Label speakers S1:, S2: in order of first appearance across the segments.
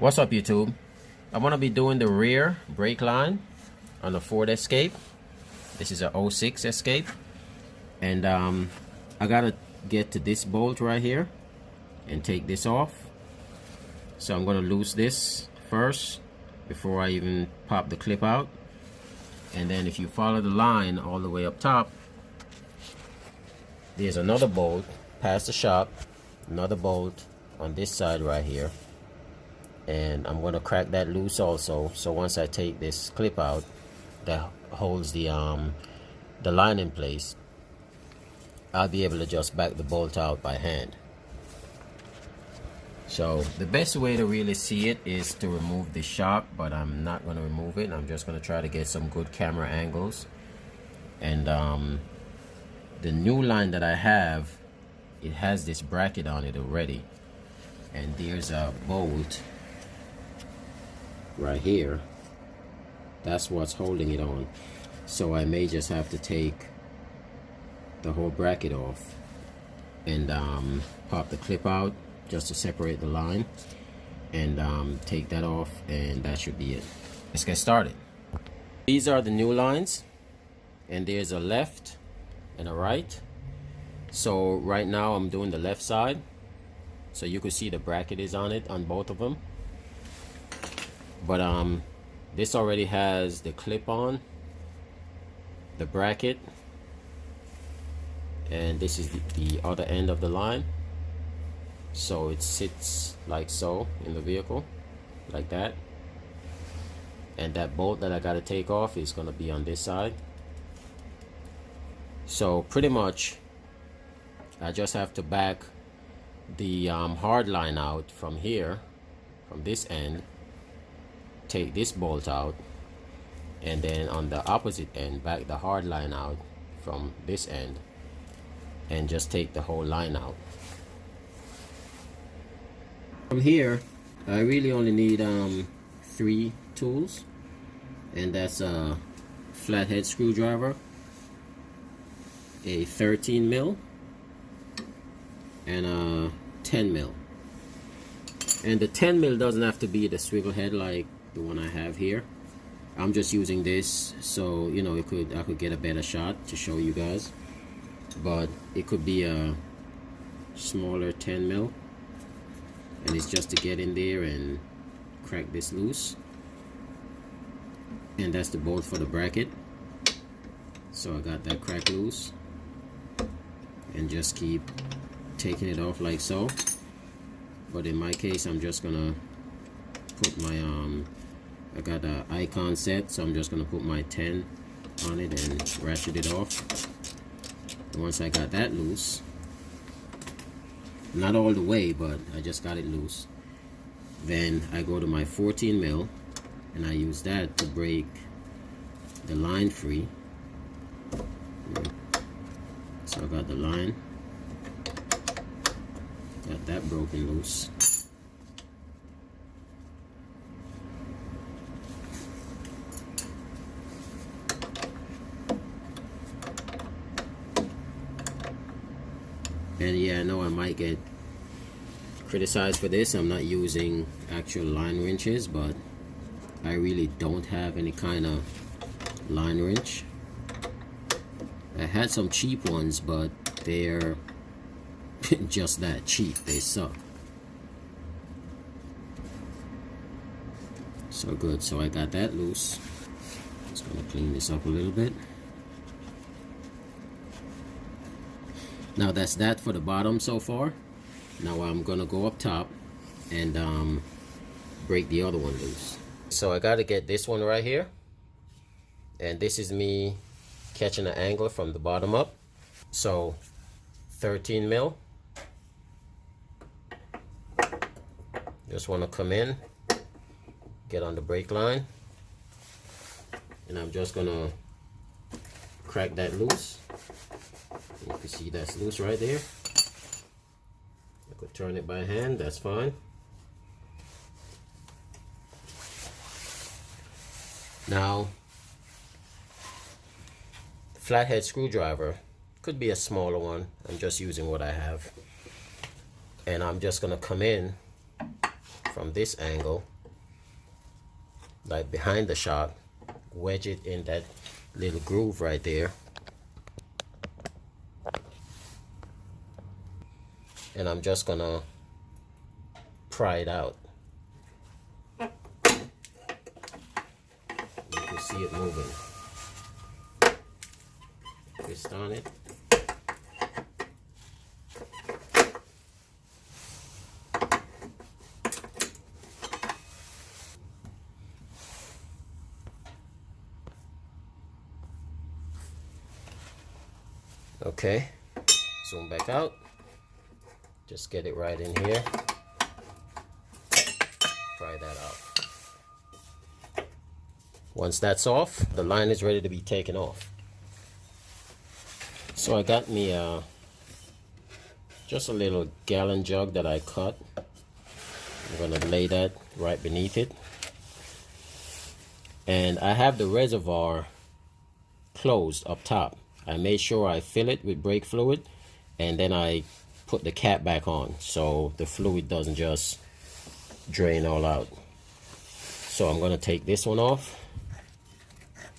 S1: What's up, YouTube? I'm gonna be doing the rear brake line on the Ford Escape. This is a 06 Escape, and I gotta get to this bolt right here and take this off. So I'm gonna loose this first before I even pop the clip out, and then if you follow the line all the way up top, there's another bolt past the shop, another bolt on this side right here, and I'm going to crack that loose also. So once I take this clip out that holds the line in place, I'll be able to just back the bolt out by hand. So the best way to really see it is to remove the shock, but I'm not going to remove it. I'm just going to try to get some good camera angles. And the new line that I have, it has this bracket on it already, and there's a bolt right here. That's what's holding it on. So I may just have to take the whole bracket off and pop the clip out just to separate the line, and take that off, and that should be it. Let's get started. These are the new lines, and there's a left and a right. So right now I'm doing the left side, so you can see the bracket is on it on both of them. But this already has the clip on, the bracket, and this is the other end of the line. So it sits like so in the vehicle, like that. And that bolt that I got to take off is going to be on this side. So pretty much I just have to back the hard line out from here, from this end, take this bolt out, and then on the opposite end back the hard line out from this end, and just take the whole line out. From here I really only need 3 tools, and that's a flathead screwdriver, a 13 mil, and a 10 mil. And the 10 mil doesn't have to be the swivel head like the one I have here. I'm just using this so you know I could get a better shot to show you guys, but it could be a smaller 10 mil, and it's just to get in there and crack this loose. And that's the bolt for the bracket. So I got that crack loose, and just keep taking it off like so. But in my case I'm just gonna put my I got an icon set, so I'm just gonna put my 10 on it and ratchet it off. And once I got that loose, not all the way, but I just got it loose, then I go to my 14 mil and I use that to break the line free. So I got the line, got that broken loose. And yeah, I know I might get criticized for this. I'm not using actual line wrenches, but I really don't have any kind of line wrench. I had some cheap ones, but they're just that cheap. They suck. So good. So I got that loose. Just gonna clean this up a little bit. Now that's that for the bottom so far. Now I'm gonna go up top and break the other one loose. So I gotta get this one right here, and this is me catching an angle from the bottom up. So 13 mil. Just want to come in, get on the brake line, and I'm just gonna crack that loose. You can see that's loose right there. I could turn it by hand, that's fine. Now, flathead screwdriver could be a smaller one. I'm just using what I have, and I'm just gonna come in from this angle like behind the shot, wedge it in that little groove right there, and I'm just gonna pry it out. You can see it moving. Twist on it. Okay, zoom back out. Just get it right in here. Try that out. Once that's off, the line is ready to be taken off. So I got me just a little gallon jug that I cut. I'm gonna lay that right beneath it. And I have the reservoir closed up top. I made sure I fill it with brake fluid, and then I put the cap back on so the fluid doesn't just drain all out. So I'm going to take this one off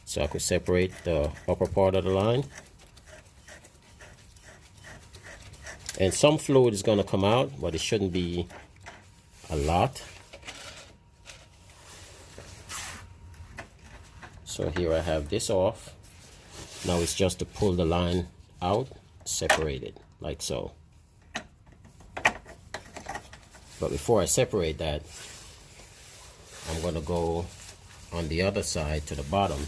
S1: so I can separate the upper part of the line. And some fluid is going to come out, but it shouldn't be a lot. So here I have this off. Now it's just to pull the line out, separate it like so. But before I separate that, I'm going to go on the other side to the bottom.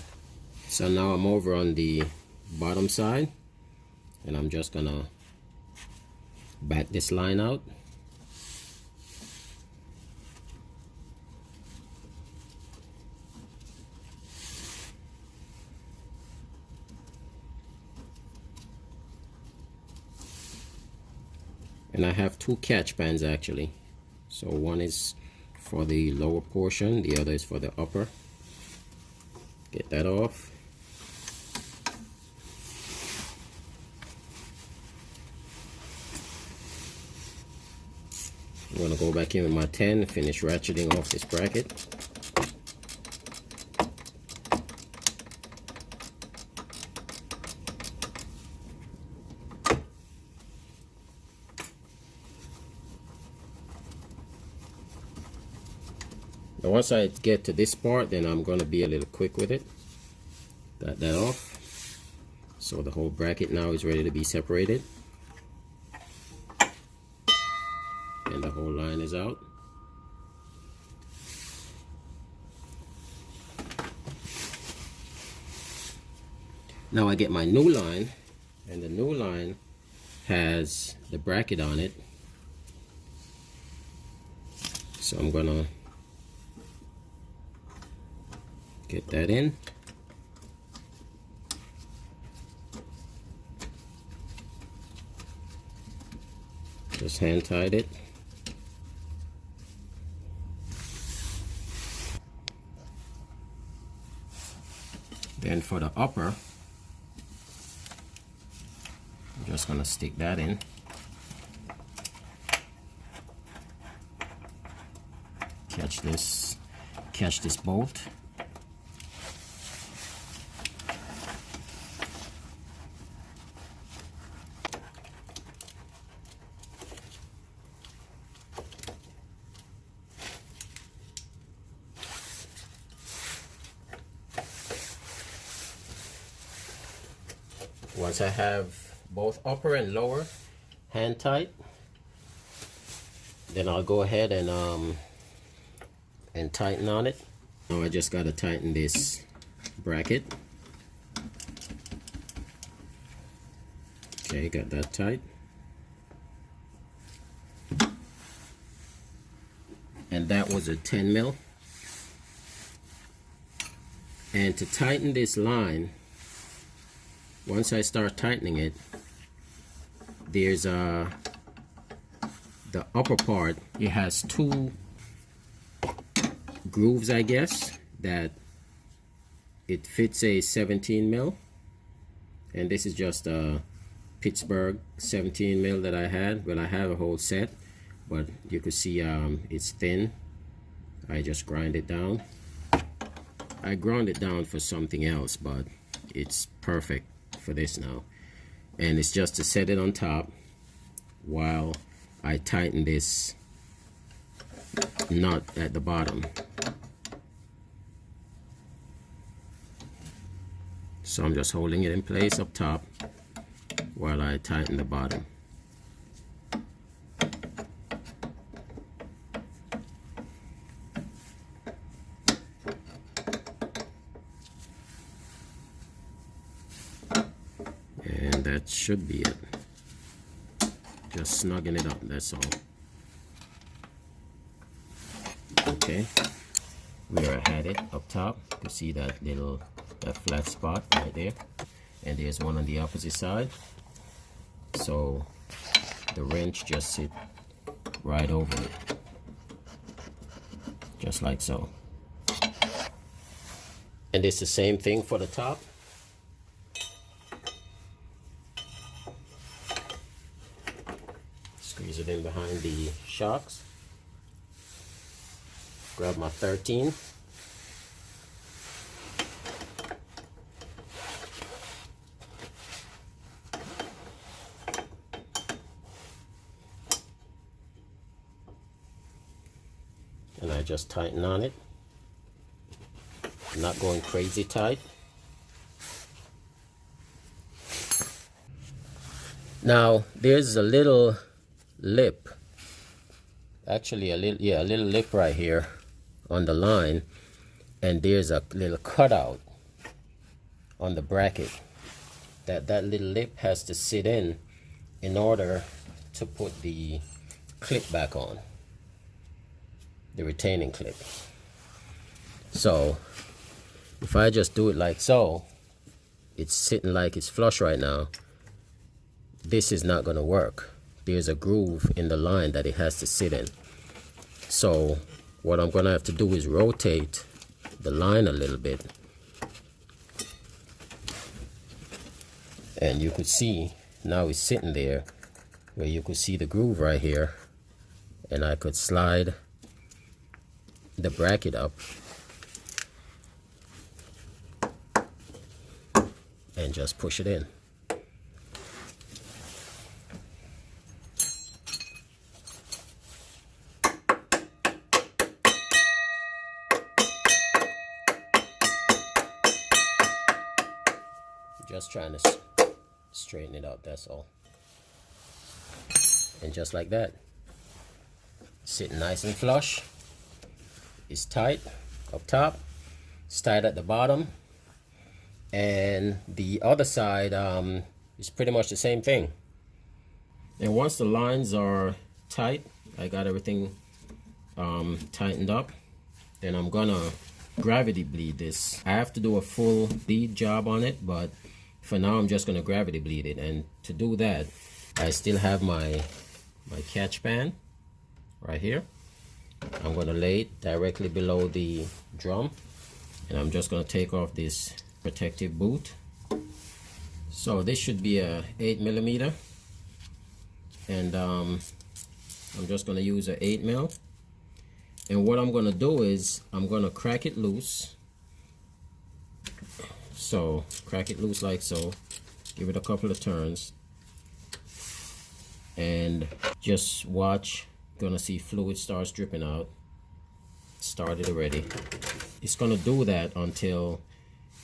S1: So now I'm over on the bottom side, and I'm just going to back this line out. And I have two catch pans actually. So one is for the lower portion, the other is for the upper. Get that off. I'm going to go back in with my 10 and finish ratcheting off this bracket. Now once I get to this part, then I'm going to be a little quick with it. Got that off. So the whole bracket now is ready to be separated. And the whole line is out. Now I get my new line, and the new line has the bracket on it. So I'm gonna get that in. Just hand tied it. Then for the upper, I'm just gonna stick that in. Catch this bolt. Once I have both upper and lower hand tight, then I'll go ahead and tighten on it. Now I just gotta tighten this bracket. Okay, got that tight. And that was a 10 mil. And to tighten this line, once I start tightening it, there's the upper part. It has two grooves, I guess, that it fits a 17 mil, and this is just a Pittsburgh 17 mil that I had. Well, I have a whole set, but you can see it's thin. I just grind it down. I ground it down for something else, but it's perfect for this now. And it's just to set it on top while I tighten this nut at the bottom. So I'm just holding it in place up top while I tighten the bottom. And that should be it. Just snugging it up, that's all. Okay, where I had it up top, you can see that flat spot right there, and there's one on the opposite side. So the wrench just sit right over it, just like so. And it's the same thing for the top. Squeeze it in behind the shocks. Grab my 13. And I just tighten on it. Not going crazy tight. Now there's a little lip, actually a little lip right here on the line, and there's a little cutout on the bracket that little lip has to sit in order to put the clip back on, the retaining clip. So if I just do it like so, it's sitting like it's flush right now, this is not going to work. There's a groove in the line that it has to sit in. So what I'm going to have to do is rotate the line a little bit. And you could see now it's sitting there where you could see the groove right here. And I could slide the bracket up and just push it in. Just trying to straighten it out, that's all. And just like that, sitting nice and flush. It's tight up top, it's tight at the bottom, and the other side is pretty much the same thing. And once the lines are tight, I got everything tightened up, then I'm gonna gravity bleed this. I have to do a full bleed job on it, but for now I'm just gonna gravity bleed it. And to do that, I still have my catch pan right here. I'm gonna lay it directly below the drum, and I'm just gonna take off this protective boot. So this should be a 8mm, and I'm just gonna use a 8mm. And what I'm gonna do is I'm gonna crack it loose. So crack it loose like so, give it a couple of turns, and just watch. Gonna see fluid starts dripping out. Started already. It's gonna do that until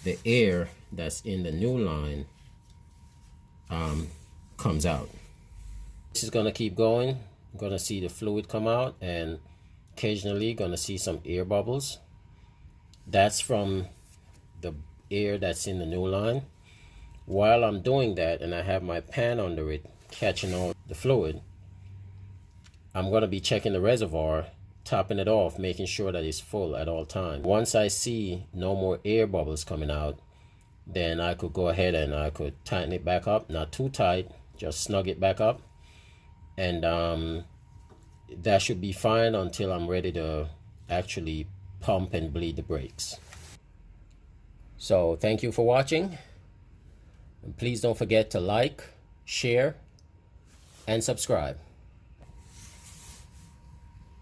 S1: the air that's in the new line comes out. This is gonna keep going. I'm gonna see the fluid come out, and occasionally gonna see some air bubbles. That's from the air that's in the new line. While I'm doing that, and I have my pan under it catching all the fluid, I'm going to be checking the reservoir, topping it off, making sure that it's full at all times. Once I see no more air bubbles coming out, then I could go ahead and I could tighten it back up. Not too tight, just snug it back up. And that should be fine until I'm ready to actually pump and bleed the brakes. So thank you for watching. And please don't forget to like, share, and subscribe.